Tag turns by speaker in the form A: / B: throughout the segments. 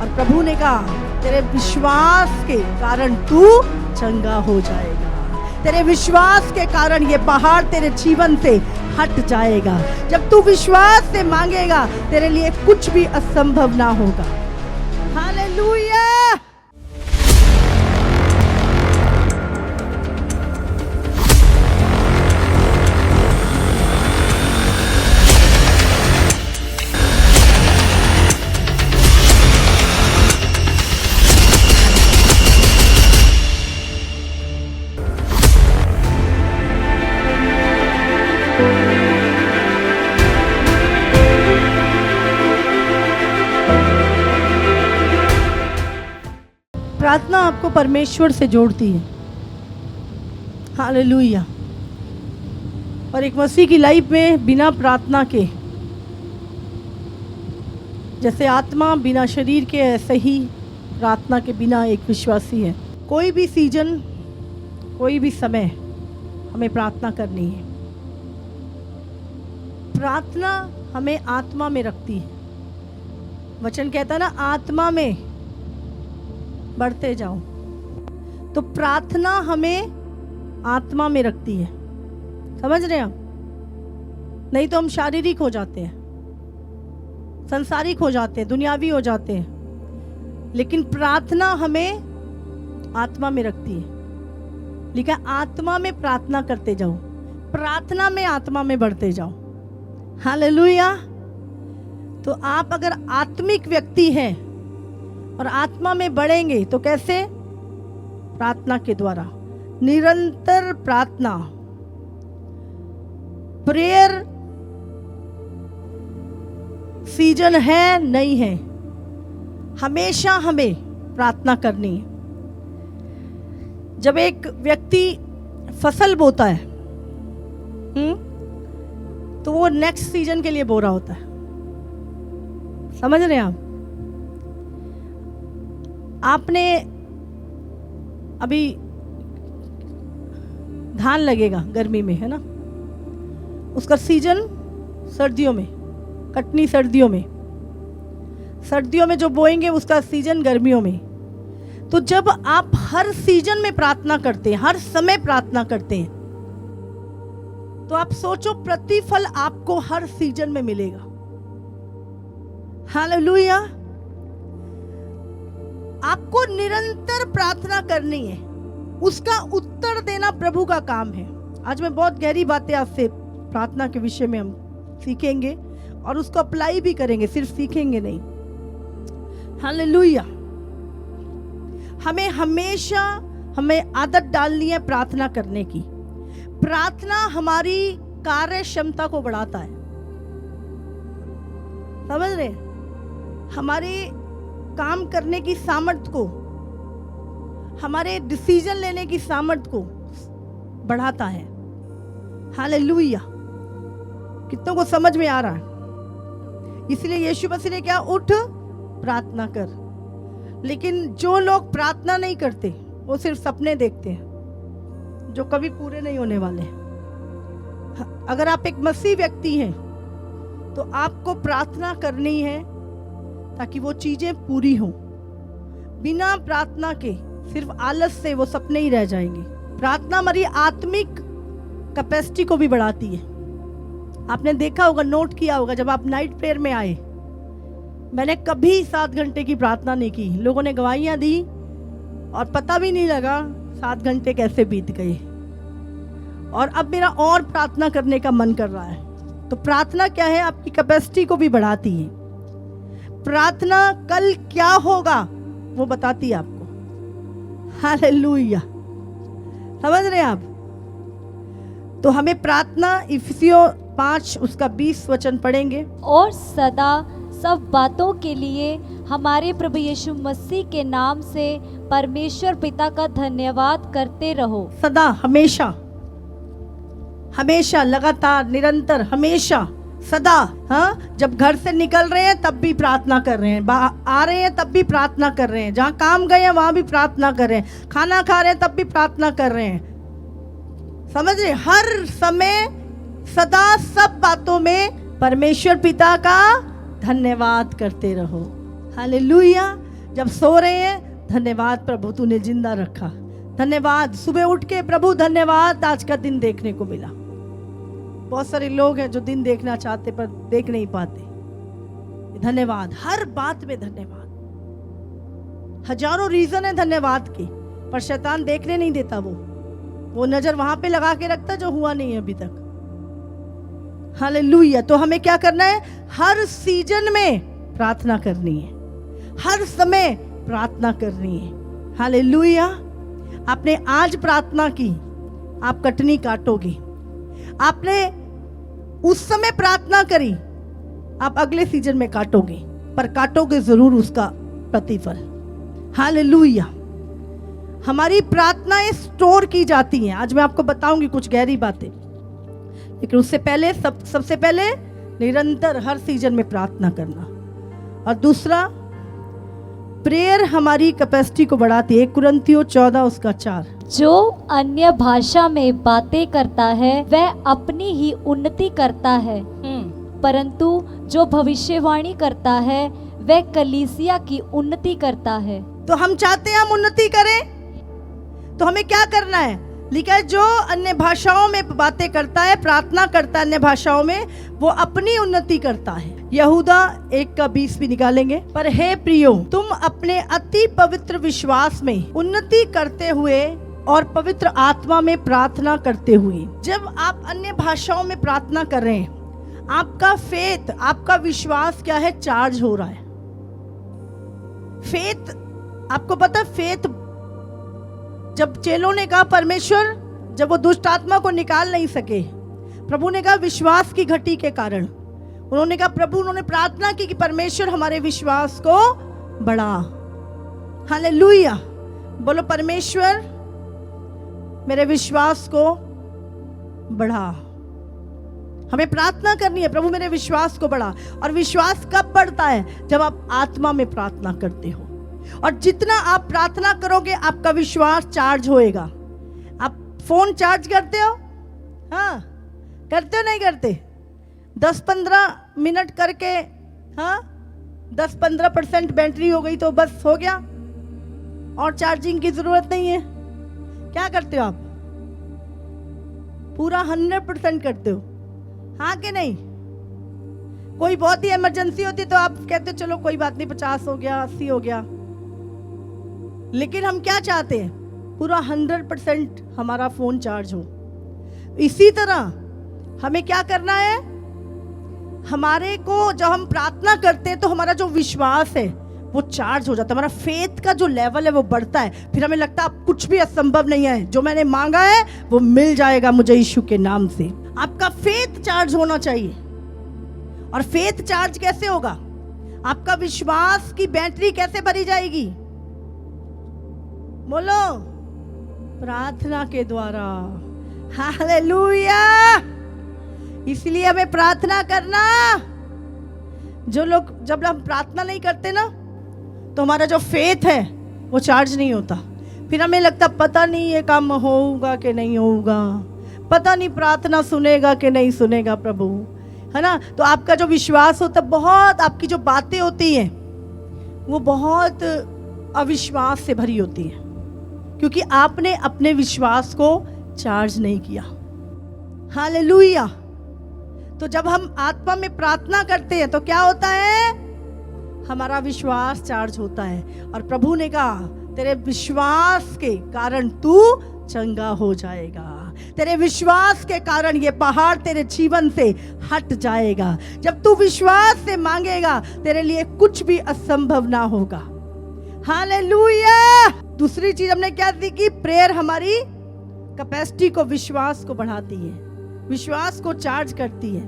A: और प्रभु ने कहा तेरे विश्वास के कारण तू चंगा हो जाएगा, तेरे विश्वास के कारण ये पहाड़ तेरे जीवन से हट जाएगा। जब तू विश्वास से मांगेगा तेरे लिए कुछ भी असंभव ना होगा। हालेलुया। प्रार्थना आपको परमेश्वर से जोड़ती है। हालेलुया। और एक मसीह की लाइफ में बिना प्रार्थना के, जैसे आत्मा बिना शरीर के, ऐसे ही प्रार्थना के बिना एक विश्वासी है। कोई भी सीजन, कोई भी समय हमें प्रार्थना करनी है। प्रार्थना हमें आत्मा में रखती है। वचन कहता है ना, आत्मा में बढ़ते जाओ। तो प्रार्थना हमें आत्मा में रखती है। समझ रहे हैं आप? नहीं तो हम शारीरिक हो जाते हैं, संसारिक हो जाते हैं, दुनियावी हो जाते हैं। लेकिन प्रार्थना हमें आत्मा में रखती है। लिखा आत्मा में प्रार्थना करते जाओ, प्रार्थना में आत्मा में बढ़ते जाओ। हालेलुया। तो आप अगर आत्मिक व्यक्ति हैं और आत्मा में बढ़ेंगे तो कैसे? प्रार्थना के द्वारा। निरंतर प्रार्थना, प्रेयर सीजन है नहीं है, हमेशा हमें प्रार्थना करनी है। जब एक व्यक्ति फसल बोता है तो वो नेक्स्ट सीजन के लिए बो रहा होता है। समझ रहे हैं आप? आपने अभी धान लगेगा गर्मी में, है ना? उसका सीजन सर्दियों में, कटनी सर्दियों में, सर्दियों में जो बोएंगे उसका सीजन गर्मियों में। तो जब आप हर सीजन में प्रार्थना करते हैं, हर समय प्रार्थना करते हैं, तो आप सोचो प्रतिफल आपको हर सीजन में मिलेगा। हालेलुया। आपको निरंतर प्रार्थना करनी है, उसका उत्तर देना प्रभु का काम है। आज मैं बहुत गहरी बातें आपसे प्रार्थना के विषय में हम सीखेंगे और उसको अप्लाई भी करेंगे, सिर्फ सीखेंगे नहीं। हालेलुया। हमें आदत डालनी है प्रार्थना करने की। प्रार्थना हमारी कार्य क्षमता को बढ़ाता है। समझ रहे? हमारी काम करने की सामर्थ्य को, हमारे डिसीजन लेने की सामर्थ्य को बढ़ाता है। हालेलुया। कितनों को समझ में आ रहा है? इसलिए यीशु मसीह ने क्या, उठ प्रार्थना कर। लेकिन जो लोग प्रार्थना नहीं करते वो सिर्फ सपने देखते हैं जो कभी पूरे नहीं होने वाले। अगर आप एक मसीह व्यक्ति हैं तो आपको प्रार्थना करनी है ताकि वो चीजें पूरी हों। बिना प्रार्थना के सिर्फ आलस से वो सपने ही रह जाएंगे। प्रार्थना हमारी आत्मिक कैपेसिटी को भी बढ़ाती है। आपने देखा होगा, नोट किया होगा, जब आप नाइट प्रेयर में आए, मैंने कभी 7 घंटे की प्रार्थना नहीं की। लोगों ने गवाहियां दी और पता भी नहीं लगा 7 घंटे कैसे बीत गए। और अब मेरा और प्रार्थना करने का मन कर रहा है। तो प्रार्थना क्या है? आपकी कैपेसिटी को भी बढ़ाती है। प्रार्थना कल क्या होगा वो बताती है आपको। हालेलुया। समझ रहे हैं आप? तो हमें प्रार्थना, इफिसियों 5 उसका 20 वचन पढ़ेंगे।
B: और सदा सब बातों के लिए हमारे प्रभु यीशु मसीह के नाम से परमेश्वर पिता का धन्यवाद करते रहो।
A: सदा, हमेशा, हमेशा, लगातार, निरंतर, हमेशा, सदा। हाँ, जब घर से निकल रहे हैं तब भी प्रार्थना कर रहे हैं, आ रहे हैं तब भी प्रार्थना कर रहे हैं, जहाँ काम गए हैं वहां भी प्रार्थना कर रहे हैं, खाना खा रहे हैं तब भी प्रार्थना कर रहे हैं। समझ रहे? हर समय, सदा, सब बातों में परमेश्वर पिता का धन्यवाद करते रहो। हालेलुया। जब सो रहे हैं, धन्यवाद प्रभु तूने जिंदा रखा, धन्यवाद। सुबह उठ के प्रभु धन्यवाद आज का दिन देखने को मिला। बहुत सारे लोग हैं जो दिन देखना चाहते पर देख नहीं पाते। धन्यवाद, हर बात में धन्यवाद। हजारों रीजन है धन्यवाद के, पर शैतान देखने नहीं देता। वो नजर वहां पे लगा के रखता जो हुआ नहीं है अभी तक। हालेलुया। तो हमें क्या करना है? हर सीजन में प्रार्थना करनी है, हर समय प्रार्थना करनी है। हालेलुया। आपने आज प्रार्थना की, आप कटनी काटोगे। आपने उस समय प्रार्थना करी, आप अगले सीजन में काटोगे, पर काटोगे जरूर उसका प्रतिफल। हालेलुया। हमारी प्रार्थनाएं स्टोर की जाती हैं। आज मैं आपको बताऊंगी कुछ गहरी बातें, लेकिन उससे पहले सबसे पहले निरंतर हर सीजन में प्रार्थना करना। और दूसरा, प्रेयर हमारी कैपेसिटी को बढ़ाती है। 1 कुरिन्थियों 14:4।
B: जो अन्य भाषा में बातें करता है वह अपनी ही उन्नति करता है, परंतु जो भविष्यवाणी करता है वह कलीसिया की उन्नति करता है।
A: तो हम चाहते हैं हम उन्नति करें, तो हमें क्या करना है? लिखा है जो अन्य भाषाओं में बातें करता है, प्रार्थना करता है अन्य भाषाओं में, वो अपनी उन्नति करता है। यहूदा 1:20 भी निकालेंगे। पर हे प्रियो, तुम अपने अति पवित्र विश्वास में उन्नति करते हुए और पवित्र आत्मा में प्रार्थना करते हुए। जब आप अन्य भाषाओं में प्रार्थना कर रहे हैं, आपका फेथ, आपका विश्वास क्या है? चार्ज हो रहा है। फेथ, आपको पता है फेथ, जब चेलों ने कहा परमेश्वर, जब वो दुष्ट आत्मा को निकाल नहीं सके, प्रभु ने कहा विश्वास की घटी के कारण, उन्होंने कहा प्रभु, उन्होंने प्रार्थना की कि परमेश्वर हमारे विश्वास को बढ़ा। हालेलुया। बोलो परमेश्वर मेरे विश्वास को बढ़ा। हमें प्रार्थना करनी है, प्रभु मेरे विश्वास को बढ़ा। और विश्वास कब बढ़ता है? जब आप आत्मा में प्रार्थना करते हो। और जितना आप प्रार्थना करोगे आपका विश्वास चार्ज होएगा। आप फोन चार्ज करते हो? हाँ, करते हो नहीं करते? 10-15 मिनट करके, हाँ, 10-15% बैटरी हो गई तो बस हो गया, और चार्जिंग की जरूरत नहीं है। क्या करते हो आप? पूरा 100% करते हो, हाँ कि नहीं? कोई बहुत ही इमरजेंसी होती तो आप कहते हो चलो कोई बात नहीं, 50 हो गया, 80 हो गया। लेकिन हम क्या चाहते हैं? पूरा 100% हमारा फोन चार्ज हो। इसी तरह हमें क्या करना है? हमारे को जब हम प्रार्थना करते हैं तो हमारा जो विश्वास है वो चार्ज हो जाता है, हमारा फेथ का जो लेवल है वो बढ़ता है। फिर हमें लगता है अब कुछ भी असंभव नहीं है, जो मैंने मांगा है वो मिल जाएगा मुझे यीशु के नाम से। आपका फेथ चार्ज होना चाहिए। और फेथ चार्ज कैसे होगा? आपका विश्वास की बैटरी कैसे भरी जाएगी? बोलो, प्रार्थना के द्वारा। हालेलुया। इसलिए हमें प्रार्थना करना। जो लोग, जब हम प्रार्थना नहीं करते ना, तो हमारा जो फेथ है वो चार्ज नहीं होता। फिर हमें लगता पता नहीं ये काम होगा कि नहीं होगा, पता नहीं प्रार्थना सुनेगा कि नहीं सुनेगा प्रभु, है ना? तो आपका जो विश्वास होता है, बहुत आपकी जो बातें होती हैं वो बहुत अविश्वास से भरी होती है, क्योंकि आपने अपने विश्वास को चार्ज नहीं किया। हालेलुया। तो जब हम आत्मा में प्रार्थना करते हैं तो क्या होता है? हमारा विश्वास चार्ज होता है। और प्रभु ने कहा तेरे विश्वास के कारण तू चंगा हो जाएगा, तेरे विश्वास के कारण ये पहाड़ तेरे जीवन से हट जाएगा। जब तू विश्वास से मांगेगा तेरे लिए कुछ भी असंभव ना होगा। हालेलुया। दूसरी चीज हमने क्या सीखी? प्रेयर हमारी कैपेसिटी को, विश्वास को बढ़ाती है, विश्वास को चार्ज करती है।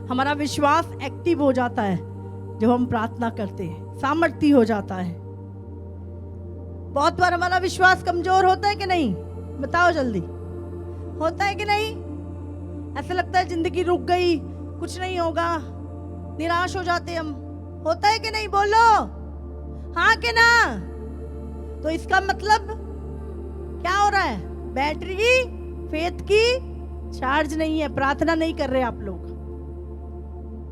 A: हमारा विश्वास एक्टिव हो जाता है जब हम प्रार्थना करते हैं, सामर्थ्य हो जाता है। बहुत बार हमारा विश्वास कमजोर होता है कि नहीं? बताओ जल्दी, होता है कि नहीं? ऐसा लगता है जिंदगी रुक गई, कुछ नहीं होगा, निराश हो जाते हम। होता है कि नहीं? बोलो हाँ कि ना। तो इसका मतलब क्या हो रहा है? बैटरी फेथ की चार्ज नहीं है। प्रार्थना नहीं कर रहे आप लोग,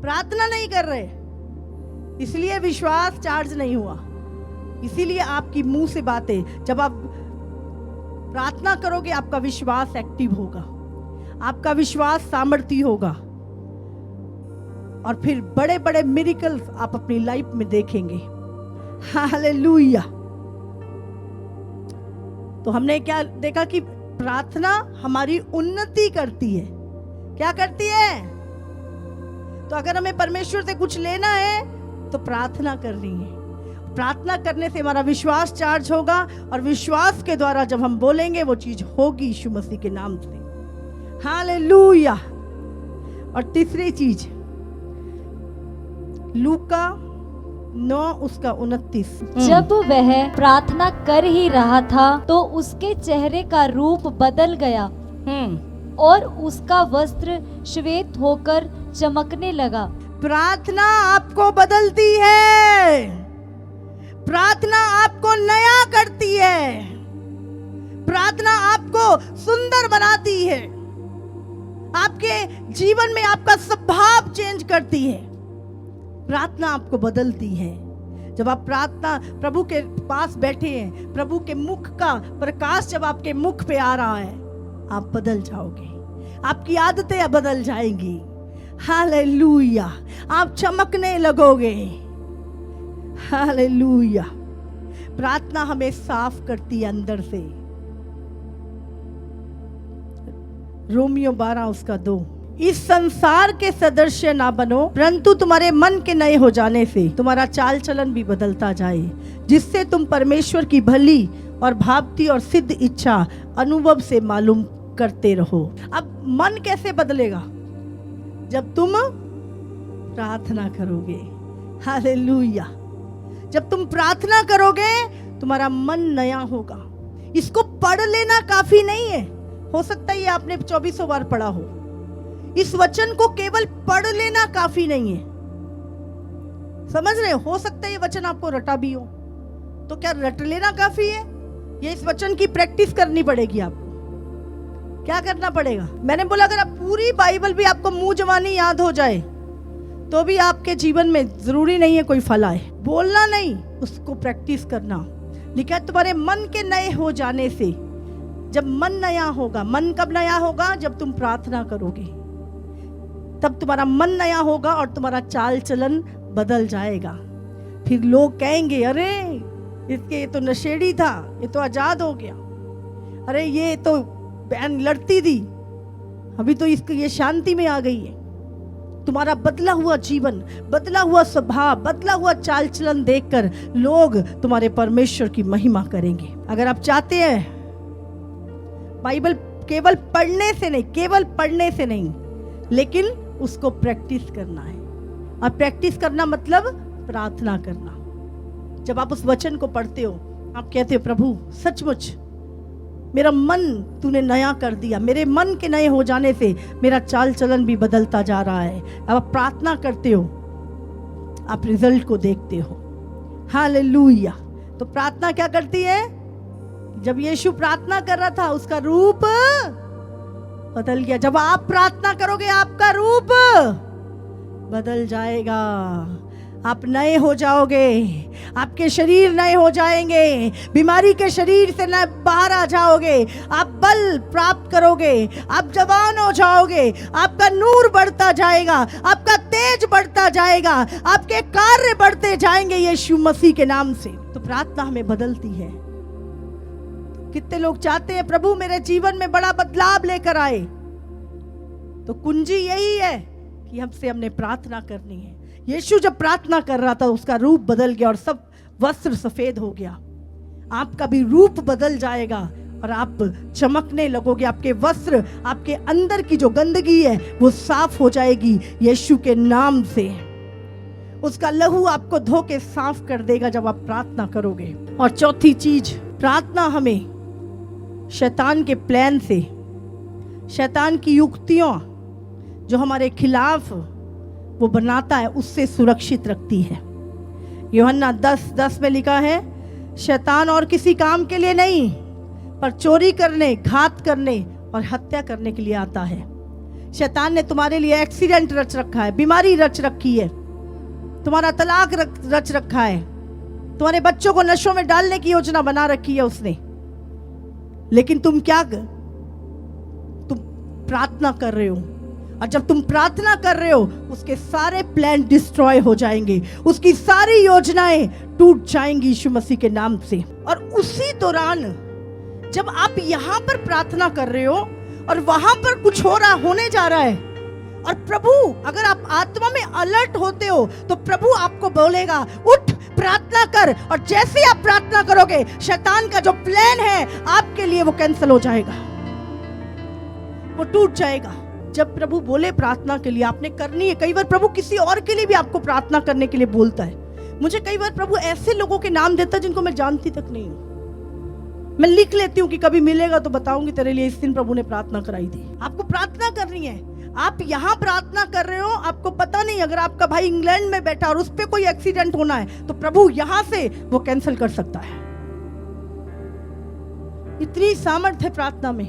A: प्रार्थना नहीं कर रहे। इसलिए विश्वास चार्ज नहीं हुआ। इसीलिए आपकी मुंह से बातें, जब आप प्रार्थना करोगे आपका विश्वास एक्टिव होगा, आपका विश्वास सामर्थ्य होगा, और फिर बड़े बड़े मिरेकल्स आप अपनी लाइफ में देखेंगे। हालेलुया। तो हमने क्या देखा कि प्रार्थना हमारी उन्नति करती है। क्या करती है? तो अगर हमें परमेश्वर से कुछ लेना है तो प्रार्थना करनी है। प्रार्थना करने से हमारा विश्वास चार्ज होगा, और विश्वास के द्वारा जब हम बोलेंगे वो चीज होगी यीशु मसीह के नाम से। हालेलुया। और तीसरी चीज, लूका 9 उसका 29।
B: जब वह प्रार्थना कर ही रहा था तो उसके चेहरे का रूप बदल गया और उसका वस्त्र श्वेत होकर चमकने लगा।
A: प्रार्थना आपको बदलती है, प्रार्थना आपको नया करती है, प्रार्थना आपको सुंदर बनाती है, आपके जीवन में आपका स्वभाव चेंज करती है। प्रार्थना आपको बदलती है। जब आप प्रार्थना प्रभु के पास बैठे हैं, प्रभु के मुख का प्रकाश जब आपके मुख पे आ रहा है, आप बदल जाओगे, आपकी आदतें बदल जाएंगी। हालेलुया। आप चमकने लगोगे। हालेलुया। प्रार्थना हमें साफ करती है अंदर से। रोमियो 12 उसका 2। इस संसार के सदस्य ना बनो, परंतु तुम्हारे मन के नए हो जाने से तुम्हारा चाल चलन भी बदलता जाए, जिससे तुम परमेश्वर की भली और भावती और सिद्ध इच्छा अनुभव से मालूम करते रहो। अब मन कैसे बदलेगा? जब तुम प्रार्थना करोगे। हालेलुया। जब तुम प्रार्थना करोगे तुम्हारा मन नया होगा। इसको पढ़ लेना काफी नहीं है। हो सकता है ये आपने 2400 बार पढ़ा हो। इस वचन को केवल पढ़ लेना काफी नहीं है। समझ रहे हो सकता है ये वचन आपको रटा भी हो, तो क्या रट लेना काफी है? ये इस वचन की प्रैक्टिस करनी पड़ेगी। आपको क्या करना पड़ेगा? मैंने बोला अगर आप पूरी बाइबल भी आपको मुंह जवानी याद हो जाए तो भी आपके जीवन में जरूरी नहीं है कोई फल आए। बोलना नहीं, उसको प्रैक्टिस करना। लिखा है तुम्हारे मन के नए हो जाने से। जब मन नया होगा, मन कब नया होगा? जब तुम प्रार्थना करोगे, तब तुम्हारा मन नया होगा और तुम्हारा चाल चलन बदल जाएगा। फिर लोग कहेंगे अरे इसके ये तो नशेड़ी था, ये तो आजाद हो गया, अरे ये तो बहन लड़ती थी, अभी तो इसकी ये शांति में आ गई है। तुम्हारा बदला हुआ जीवन, बदला हुआ स्वभाव, बदला हुआ चाल चलन देखकर लोग तुम्हारे परमेश्वर की महिमा करेंगे। अगर आप चाहते हैं बाइबल केवल पढ़ने से नहीं, केवल पढ़ने से नहीं, लेकिन उसको प्रैक्टिस करना है। और प्रैक्टिस करना मतलब प्रार्थना करना। जब आप उस वचन को पढ़ते हो, आप कहते हो प्रभु सचमुच मेरा मन तूने नया कर दिया, मेरे मन के नए हो जाने से मेरा चाल चलन भी बदलता जा रहा है। अब आप प्रार्थना करते हो, आप रिजल्ट को देखते हो। हालेलुया। तो प्रार्थना क्या करती है? जब यीशु प्रार्थना कर रहा था उसका रूप बदल गया। जब आप प्रार्थना करोगे आपका रूप बदल जाएगा, आप नए हो जाओगे, आपके शरीर नए हो जाएंगे, बीमारी के शरीर से नए बाहर आ जाओगे, आप बल प्राप्त करोगे, आप जवान हो जाओगे, आपका नूर बढ़ता जाएगा, आपका तेज बढ़ता जाएगा, आपके कार्य बढ़ते जाएंगे यीशु मसीह के नाम से। तो प्रार्थना हमें बदलती है। कितने लोग चाहते हैं प्रभु मेरे जीवन में बड़ा बदलाव लेकर आए? तो कुंजी यही है कि हमने प्रार्थना करनी है। यीशु जब प्रार्थना कर रहा था उसका रूप बदल गया और सब वस्त्र सफेद हो गया। आपका भी रूप बदल जाएगा और आप चमकने लगोगे। आपके वस्त्र, आपके अंदर की जो गंदगी है वो साफ हो जाएगी यीशु के नाम से। उसका लहू आपको धो के साफ कर देगा जब आप प्रार्थना करोगे। और चौथी चीज, प्रार्थना हमें शैतान के प्लान से, शैतान की युक्तियों जो हमारे खिलाफ वो बनाता है उससे सुरक्षित रखती है। यूहन्ना 10:10 में लिखा है शैतान और किसी काम के लिए नहीं पर चोरी करने, घात करने और हत्या करने के लिए आता है। शैतान ने तुम्हारे लिए एक्सीडेंट रच रखा है, बीमारी रच रखी है, तुम्हारा तलाक रच रखा है, तुम्हारे बच्चों को नशों में डालने की योजना बना रखी है उसने, लेकिन तुम प्रार्थना कर रहे हो, और जब तुम प्रार्थना कर रहे हो उसके सारे प्लान डिस्ट्रॉय हो जाएंगे, उसकी सारी योजनाएं टूट जाएंगी यीशु मसीह के नाम से। और उसी दौरान जब आप यहाँ पर प्रार्थना कर रहे हो और वहां पर कुछ होने जा रहा है, और प्रभु, अगर आप आत्मा में अलर्ट होते हो तो प्रभु आपको बोलेगा उठ प्रार्थना कर, और जैसे आप प्रार्थना करोगे शैतान का जो प्लान है आपके लिए वो कैंसिल हो जाएगा, वो टूट जाएगा। जब प्रभु बोले प्रार्थना के लिए आपने करनी है, कई बार प्रभु किसी और के लिए भी आपको प्रार्थना करने के लिए बोलता है। मुझे कई बार प्रभु ऐसे लोगों के नाम देता है जिनको मैं जानती तक नहीं हूं, मैं लिख लेती हूँ कि कभी मिलेगा तो बताऊंगी तेरे लिए, इस दिन प्रभु ने प्रार्थना कराई थी। आपको प्रार्थना करनी है, आप यहाँ प्रार्थना कर रहे हो, आपको पता नहीं अगर आपका भाई इंग्लैंड में बैठा और उस पर कोई एक्सीडेंट होना है तो प्रभु यहाँ से वो कैंसिल कर सकता है। इतनी सामर्थ है प्रार्थना में,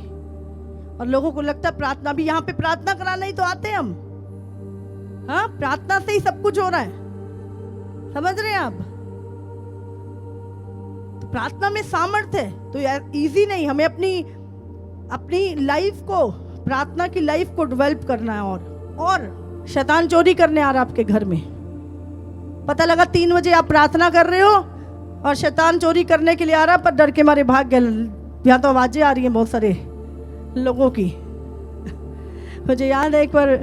A: और लोगों को लगता है प्रार्थना भी, यहाँ पे प्रार्थना कराना ही तो आते हैं हम, हाँ प्रार्थना से ही सब कुछ हो रहा है, समझ रहे हैं आप? तो प्रार्थना में सामर्थ्य है, तो यार इजी नहीं, हमें अपनी लाइफ को, प्रार्थना की लाइफ को डेवलप करना है। और शैतान चोरी करने आ रहा आपके घर में, पता लगा 3 बजे आप प्रार्थना कर रहे हो और शैतान चोरी करने के लिए आ रहा, पर डर के मारे भाग गए। यहाँ तो आवाजें आ रही हैं बहुत सारे लोगों की। मुझे याद है एक बार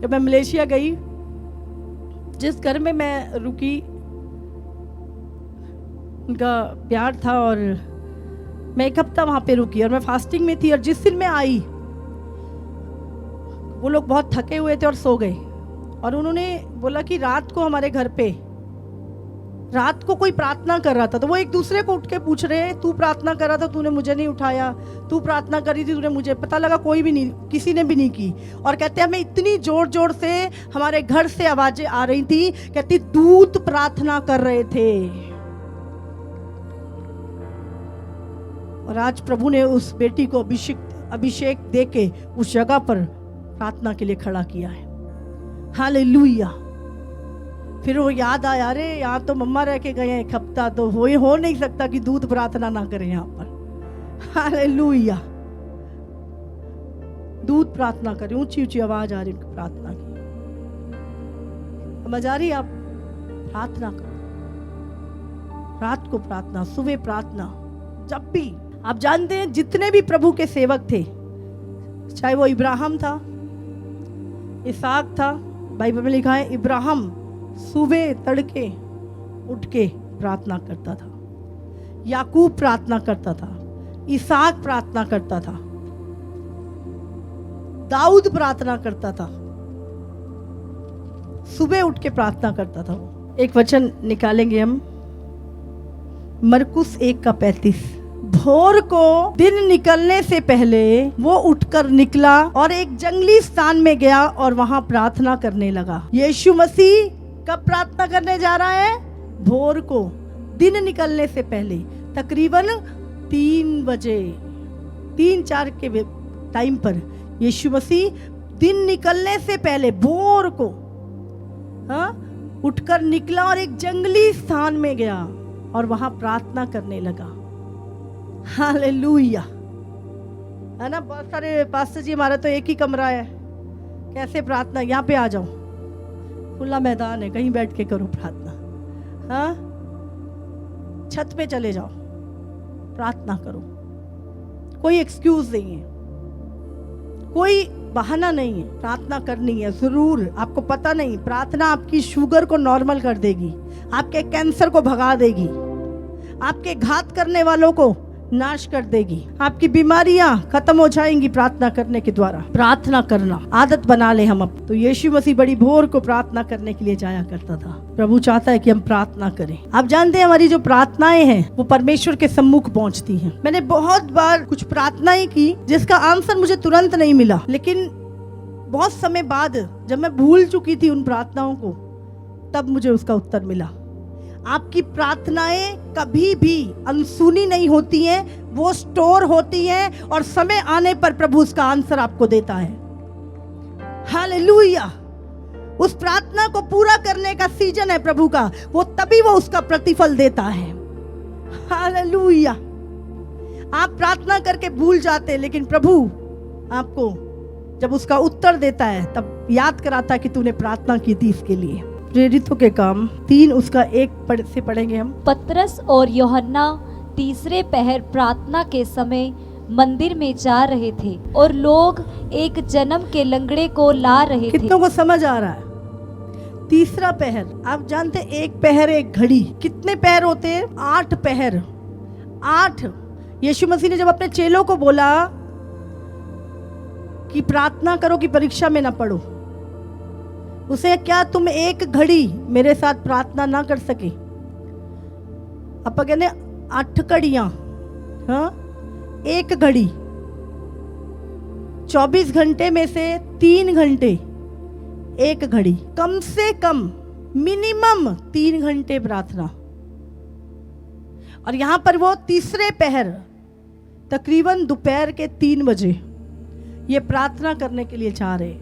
A: जब मैं मलेशिया गई, जिस घर में मैं रुकी उनका प्यार था, और मैं 1 हफ्ता वहाँ पे रुकी और मैं फास्टिंग में थी। और जिस दिन मैं आई वो लोग बहुत थके हुए थे और सो गए, और उन्होंने बोला कि रात को हमारे घर पे रात को कोई प्रार्थना कर रहा था, तो वो एक दूसरे को उठ के पूछ रहे, तू प्रार्थना कर रहा था, तूने मुझे नहीं उठाया, तू प्रार्थना करी थी, तूने मुझे, पता लगा कोई भी नहीं, किसी ने भी नहीं की। और कहते हमें इतनी जोर जोर से हमारे घर से आवाजें आ रही थी, कहती दूत प्रार्थना कर रहे थे। और आज प्रभु ने उस बेटी को अभिषेक दे के उस जगह पर प्रार्थना के लिए खड़ा किया है। हालेलुया। फिर वो याद आया, अरे यहाँ तो मम्मा रह के गए हैं 1 हफ्ता, तो हो नहीं सकता कि दूत प्रार्थना ना करें यहाँ पर। हालेलुया। दूत प्रार्थना करें, ऊंची ऊंची आवाज आ रही उनकी प्रार्थना की, समझ आ रही? आप प्रार्थना करो, रात को प्रार्थना, सुबह प्रार्थना, जब भी। आप जानते हैं जितने भी प्रभु के सेवक थे, चाहे वो इब्राहिम था, इसहाक था, बाइबल में लिखा है इब्राहिम सुबह तड़के उठ के प्रार्थना करता था, याकूब प्रार्थना करता था, इसहाक प्रार्थना करता था, दाऊद प्रार्थना करता था, सुबह उठ के प्रार्थना करता था। वो एक वचन निकालेंगे हम, मरकुस 1:35। भोर को दिन निकलने से पहले वो उठकर निकला और एक जंगली स्थान में गया और वहां प्रार्थना करने लगा। यीशु मसीह कब प्रार्थना करने जा रहा है? भोर को, दिन निकलने से पहले, तकरीबन 3 बजे, 3-4 के टाइम पर यीशु मसीह दिन निकलने से पहले भोर को उठकर निकला और एक जंगली स्थान में गया और वहां प्रार्थना करने लगा। हालेलुया, है ना? बहुत सारे पास्टर जी, हमारा तो एक ही कमरा है, कैसे प्रार्थना? यहाँ पे आ जाओ, खुला मैदान है, कहीं बैठ के करो प्रार्थना। हाँ, छत पे चले जाओ, प्रार्थना करो। कोई एक्सक्यूज नहीं है, कोई बहाना नहीं है, प्रार्थना करनी है जरूर। आपको पता नहीं, प्रार्थना आपकी शुगर को नॉर्मल कर देगी, आपके कैंसर को भगा देगी, आपके घात करने वालों को नाश कर देगी, आपकी बीमारियां खत्म हो जाएंगी प्रार्थना करने के द्वारा। प्रार्थना करना आदत बना ले हम अब। तो यीशु मसीह बड़ी भोर को प्रार्थना करने के लिए जाया करता था। प्रभु चाहता है कि हम प्रार्थना करें। आप जानते हैं हमारी जो प्रार्थनाएं हैं वो परमेश्वर के सम्मुख पहुंचती हैं। मैंने बहुत बार कुछ प्रार्थनाएं की जिसका आंसर मुझे तुरंत नहीं मिला, लेकिन बहुत समय बाद जब मैं भूल चुकी थी उन प्रार्थनाओं को, तब मुझे उसका उत्तर मिला। आपकी प्रार्थनाएं कभी भी अनसुनी नहीं होती हैं, वो स्टोर होती हैं और समय आने पर प्रभु उसका आंसर आपको देता है। हालेलुया। उस प्रार्थना को पूरा करने का सीजन है प्रभु का, वो तभी वो उसका प्रतिफल देता है। हालेलुया। आप प्रार्थना करके भूल जाते हैं, लेकिन प्रभु आपको जब उसका उत्तर देता है तब याद कराता है कि तूने प्रार्थना की थी इसके लिए। प्रेरितों के काम 3 उसका 1 से पढ़ेंगे हम।
B: पतरस और यूहन्ना तीसरे पहर प्रार्थना के समय मंदिर में जा रहे थे और लोग एक जन्म के लंगड़े को ला रहे थे।
A: कितनों को समझ आ रहा है? तीसरा पहर, आप जानते हैं 1 पहर 1 घड़ी। कितने पहर होते हैं? 8 पहर। 8। यीशु मसीह ने जब अपने चेलों को बोला कि प्रार्थना करो कि परीक्षा में ना पड़ो, उसे क्या तुम 1 घड़ी मेरे साथ प्रार्थना ना कर सके? आप कहने 8 घड़ियां, हाँ 1 घड़ी। 24 घंटे में से 3 घंटे 1 घड़ी, कम से कम मिनिमम 3 घंटे प्रार्थना। और यहां पर वो तीसरे पहर तकरीबन दोपहर के 3 बजे ये प्रार्थना करने के लिए चाह रहे।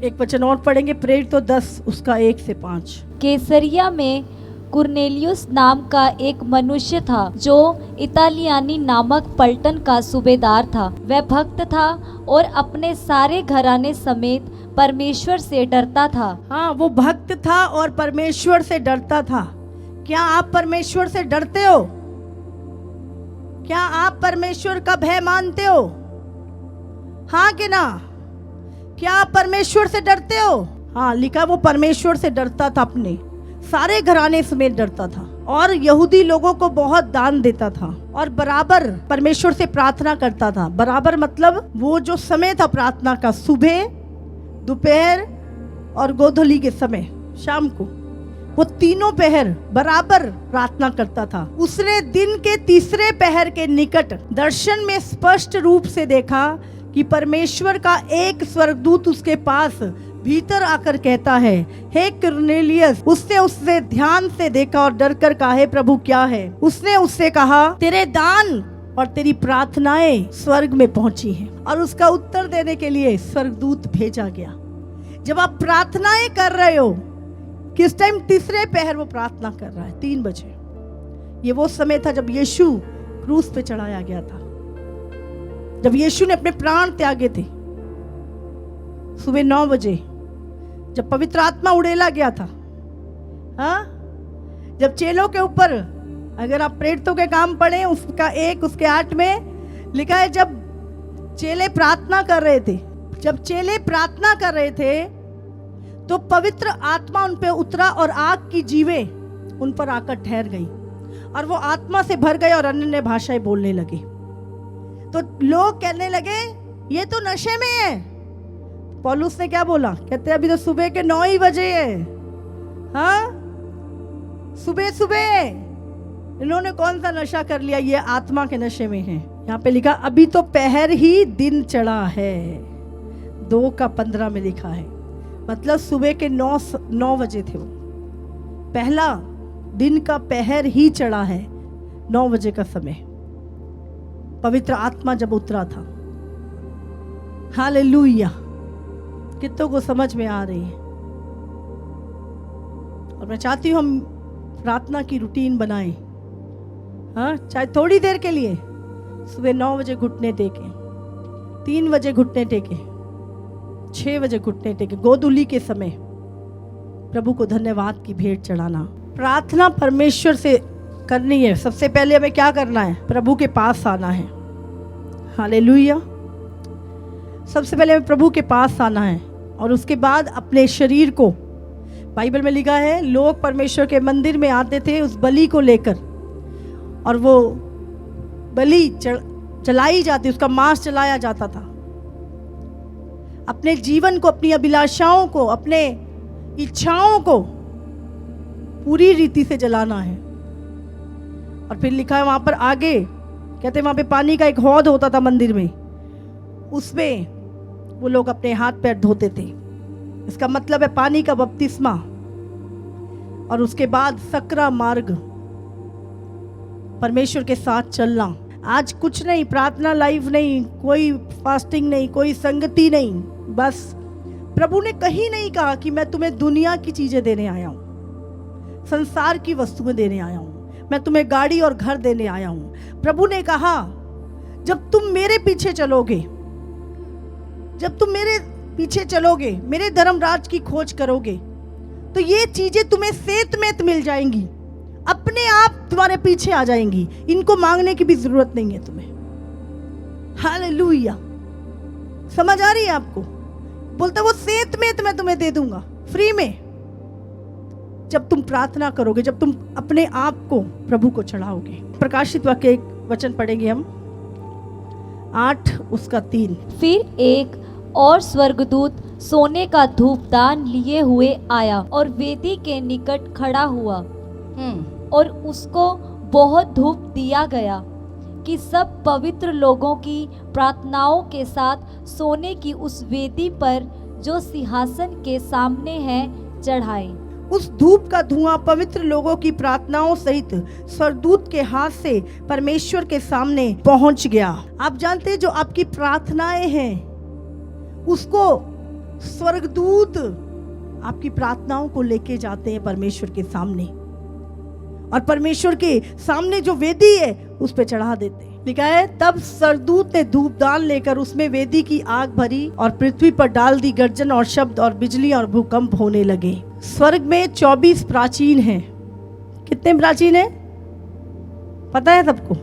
A: एक वचन और पढ़ेंगे, प्रेरित तो 10 उसका 1 से 5।
B: कैसरिया में कुरनेलियुस नाम का एक मनुष्य था जो इतालियानी नामक पलटन का सूबेदार था। वह भक्त था और अपने सारे घराने समेत परमेश्वर से डरता था।
A: हाँ, वो भक्त था और परमेश्वर से डरता था। क्या आप परमेश्वर से डरते हो? क्या आप परमेश्वर का भय मानते हो? हाँ कि ना? क्या आप परमेश्वर से डरते हो? हाँ, लिखा वो परमेश्वर से डरता था, अपने सारे घराने समेत डरता था और यहूदी लोगों को बहुत दान देता था और बराबर परमेश्वर से प्रार्थना करता था। बराबर मतलब वो जो समय था प्रार्थना का, सुबह, दोपहर और गोधूली के समय, शाम को, वो तीनों पहर बराबर प्रार्थना करता था। उसने दिन के तीसरे पहर के निकट दर्शन में स्पष्ट रूप से देखा कि परमेश्वर का एक स्वर्गदूत उसके पास भीतर आकर कहता है, हे कुरनेलियस। उससे ध्यान से देखा और डर कर कहा, हे प्रभु क्या है? उसने उससे कहा, तेरे दान और तेरी प्रार्थनाएं स्वर्ग में पहुंची हैं। और उसका उत्तर देने के लिए स्वर्गदूत भेजा गया। जब आप प्रार्थनाएं कर रहे हो, किस टाइम? तीसरे पहर वो प्रार्थना कर रहा है, 3 बजे। ये वो समय था जब यीशु क्रूस पे चढ़ाया गया था, जब यीशु ने अपने प्राण त्यागे थे। सुबह 9 बजे जब पवित्र आत्मा उड़ेला गया था, हाँ, जब चेलों के ऊपर, अगर आप प्रेरितों के काम पढ़ें उसका 1 उसके 8 में लिखा है, जब चेले प्रार्थना कर रहे थे, जब चेले प्रार्थना कर रहे थे तो पवित्र आत्मा उन पे उतरा और आग की जीवें उन पर आकर ठहर गई और वो आत्मा से भर गए और अन्य भाषाएं बोलने लगे। तो लोग कहने लगे ये तो नशे में है। पौलुस ने क्या बोला? कहते अभी तो सुबह के 9 ही बजे है। हाँ, सुबह सुबह इन्होंने कौन सा नशा कर लिया? ये आत्मा के नशे में है। यहाँ पे लिखा अभी तो पहर ही दिन चढ़ा है, 2:15 में लिखा है। मतलब सुबह के 9 बजे थे वो, पहला दिन का पहर ही चढ़ा है, 9 बजे का समय, पवित्र आत्मा जब उतरा था। हालेलुया। कितनों को समझ में आ रही है? और मैं चाहती हूँ हम प्रार्थना की रूटीन बनाएं, हाँ, चाहे थोड़ी देर के लिए। सुबह 9 बजे घुटने टेके, 3 बजे घुटने टेके, 6 बजे घुटने टेके, गोधूली के समय प्रभु को धन्यवाद की भेंट चढ़ाना। प्रार्थना परमेश्वर से करनी है। सबसे पहले हमें क्या करना है? प्रभु के पास आना है। हालेलुया। सबसे पहले हमें प्रभु के पास आना है और उसके बाद अपने शरीर को, बाइबल में लिखा है लोग परमेश्वर के मंदिर में आते थे उस बलि को लेकर, और वो बलि चलाई जाती, उसका मांस चलाया जाता था। अपने जीवन को, अपनी अभिलाषाओं को, अपने इच्छाओं को पूरी रीति से जलाना है। और फिर लिखा है वहां पर आगे, कहते वहां पे पानी का एक हौद होता था मंदिर में, उसमें वो लोग अपने हाथ पैर धोते थे। इसका मतलब है पानी का बपतिस्मा और उसके बाद सकरा मार्ग, परमेश्वर के साथ चलना। आज कुछ नहीं, प्रार्थना लाइव नहीं, कोई फास्टिंग नहीं, कोई संगति नहीं, बस प्रभु ने कहीं नहीं कहा कि मैं तुम्हें दुनिया की चीजें देने आया हूं, संसार की वस्तुएं देने आया हूं, मैं तुम्हें गाड़ी और घर देने आया हूं। प्रभु ने कहा जब तुम मेरे पीछे चलोगे, जब तुम मेरे पीछे चलोगे, मेरे धर्मराज की खोज करोगे, तो ये चीजें तुम्हें सेत-मेत मिल जाएंगी, अपने आप तुम्हारे पीछे आ जाएंगी, इनको मांगने की भी जरूरत नहीं है तुम्हें। हालेलुया, समझ आ रही है आपको? बोलता वो सेत-मेत मैं तुम्हें दे दूंगा फ्री में, जब तुम प्रार्थना करोगे, जब तुम अपने आप को प्रभु को चढ़ाओगे। प्रकाशित वाक्य एक वचन पढ़ेंगे हम, 8:3।
B: फिर एक और स्वर्गदूत सोने का धूपदान लिए हुए आया और वेदी के निकट खड़ा हुआ, और उसको बहुत धूप दिया गया कि सब पवित्र लोगों की प्रार्थनाओं के साथ सोने की उस वेदी पर जो सिंहासन के सामने है चढ़ाए।
A: उस धूप का धुआं पवित्र लोगों की प्रार्थनाओं सहित स्वर्गदूत के हाथ से परमेश्वर के सामने पहुंच गया। आप जानते हैं जो आपकी प्रार्थनाएं हैं उसको स्वर्गदूत आपकी प्रार्थनाओं को लेके जाते हैं परमेश्वर के सामने, और परमेश्वर के सामने जो वेदी है उस पे चढ़ा देते हैं। लिखा है तब स्वर्गदूत ने धूपदान लेकर उसमें वेदी की आग भरी और पृथ्वी पर डाल दी, गर्जन और शब्द और बिजली और भूकंप होने लगे। स्वर्ग में 24 प्राचीन हैं। कितने प्राचीन हैं पता है सबको?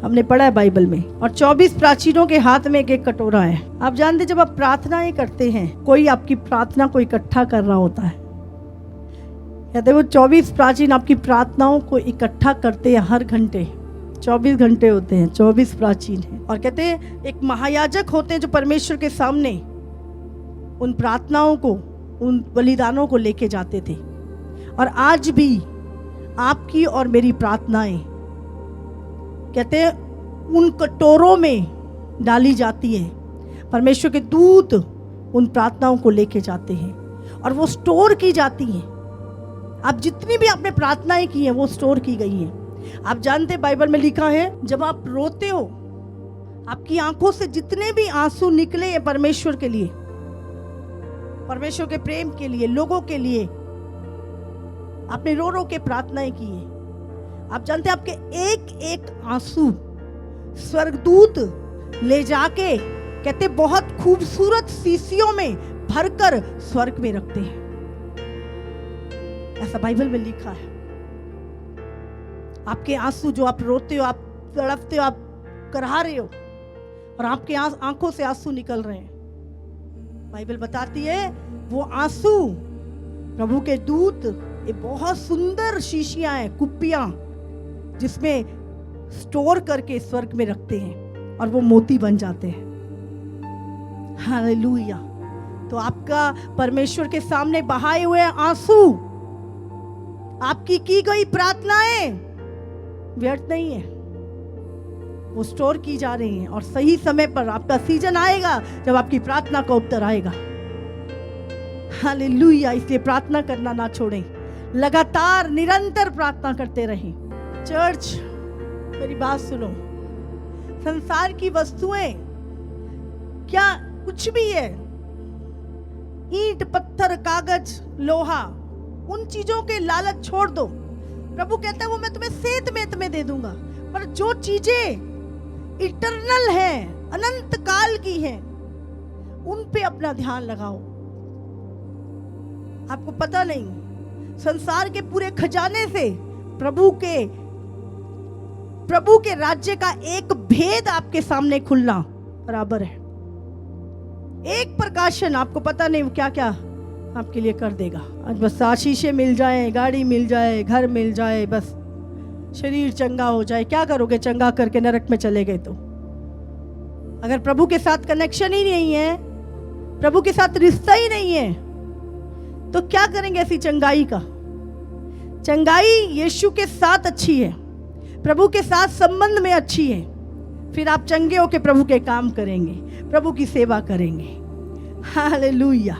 A: हमने पढ़ा है बाइबल में। और 24 प्राचीनों के हाथ में एक एक कटोरा है। आप जानते जब आप प्रार्थनाएं करते हैं, कोई आपकी प्रार्थना को इकट्ठा कर रहा होता है। कहते वो 24 प्राचीन आपकी प्रार्थनाओं को इकट्ठा करते हैं हर घंटे। 24 घंटे होते हैं, 24 प्राचीन हैं। और कहते हैं एक महायाजक होते हैं जो परमेश्वर के सामने उन प्रार्थनाओं को, उन बलिदानों को लेके जाते थे। और आज भी आपकी और मेरी प्रार्थनाएं कहते हैं उन कटोरों में डाली जाती हैं। परमेश्वर के दूत उन प्रार्थनाओं को लेके जाते हैं और वो स्टोर की जाती हैं। आप जितनी भी आपने प्रार्थनाएं की हैं वो स्टोर की गई हैं। आप जानते बाइबल में लिखा है जब आप रोते हो, आपकी आंखों से जितने भी आंसू निकले हैं परमेश्वर के लिए, परमेश्वर के प्रेम के लिए, लोगों के लिए, आपने रो रो के प्रार्थनाएं की है। आप जानते हैं आपके एक एक आंसू स्वर्गदूत ले जाके कहते बहुत खूबसूरत शीशियों में भरकर स्वर्ग में रखते हैं। ऐसा बाइबल में लिखा है। आपके आंसू जो आप रोते हो, आप तड़पते हो, आप करहा रहे हो और आपके आंखों से आंसू निकल रहे हैं, बाइबल बताती है वो आंसू प्रभु के दूत ये बहुत सुंदर शीशियां हैं, कुप्पियां, जिसमें स्टोर करके स्वर्ग में रखते हैं और वो मोती बन जाते हैं। हालेलुया। तो आपका परमेश्वर के सामने बहाए हुए आंसू, आपकी की गई प्रार्थनाएं व्यर्थ नहीं है, वो स्टोर की जा रही हैं और सही समय पर आपका सीजन आएगा जब आपकी प्रार्थना का उत्तर आएगा। हालेलुया। इसलिए प्रार्थना करना ना छोड़ें, लगातार निरंतर प्रार्थना करते रहें। चर्च मेरी बात सुनो, संसार की वस्तुएं क्या कुछ भी है, ईंट पत्थर कागज लोहा, उन चीजों के लालच छोड़ दो। प्रभु कहता है वो मैं तुम्हें सेत में दे दूंगा, पर जो चीजें इटर्नल हैं, अनंत काल की हैं, उन पे अपना ध्यान लगाओ। आपको पता नहीं संसार के पूरे खजाने से प्रभु के राज्य का एक भेद आपके सामने खुलना बराबर है। एक प्रकाशन आपको पता नहीं क्या क्या आपके लिए कर देगा। आज बस आशीषें मिल जाए, गाड़ी मिल जाए, घर मिल जाए, बस शरीर चंगा हो जाए। क्या करोगे चंगा करके नरक में चले गए तो? अगर प्रभु के साथ कनेक्शन ही नहीं है, प्रभु के साथ रिश्ता ही नहीं है, तो क्या करेंगे ऐसी चंगाई का? चंगाई यीशु के साथ अच्छी है, प्रभु के साथ संबंध में अच्छी है। फिर आप चंगे होके प्रभु के काम करेंगे, प्रभु की सेवा करेंगे। Hallelujah,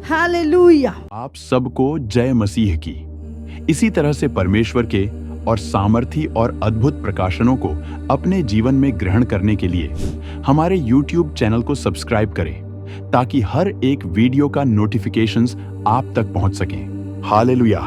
A: hallelujah.
C: आप सबको जय मसीह की। इसी तरह से परमेश्वर के और सामर्थी और अद्भुत प्रकाशनों को अपने जीवन में ग्रहण करने के लिए हमारे YouTube चैनल को सब्सक्राइब करें ताकि हर एक वीडियो का नोटिफिकेशंस आप तक पहुंच सके। हालेलुया।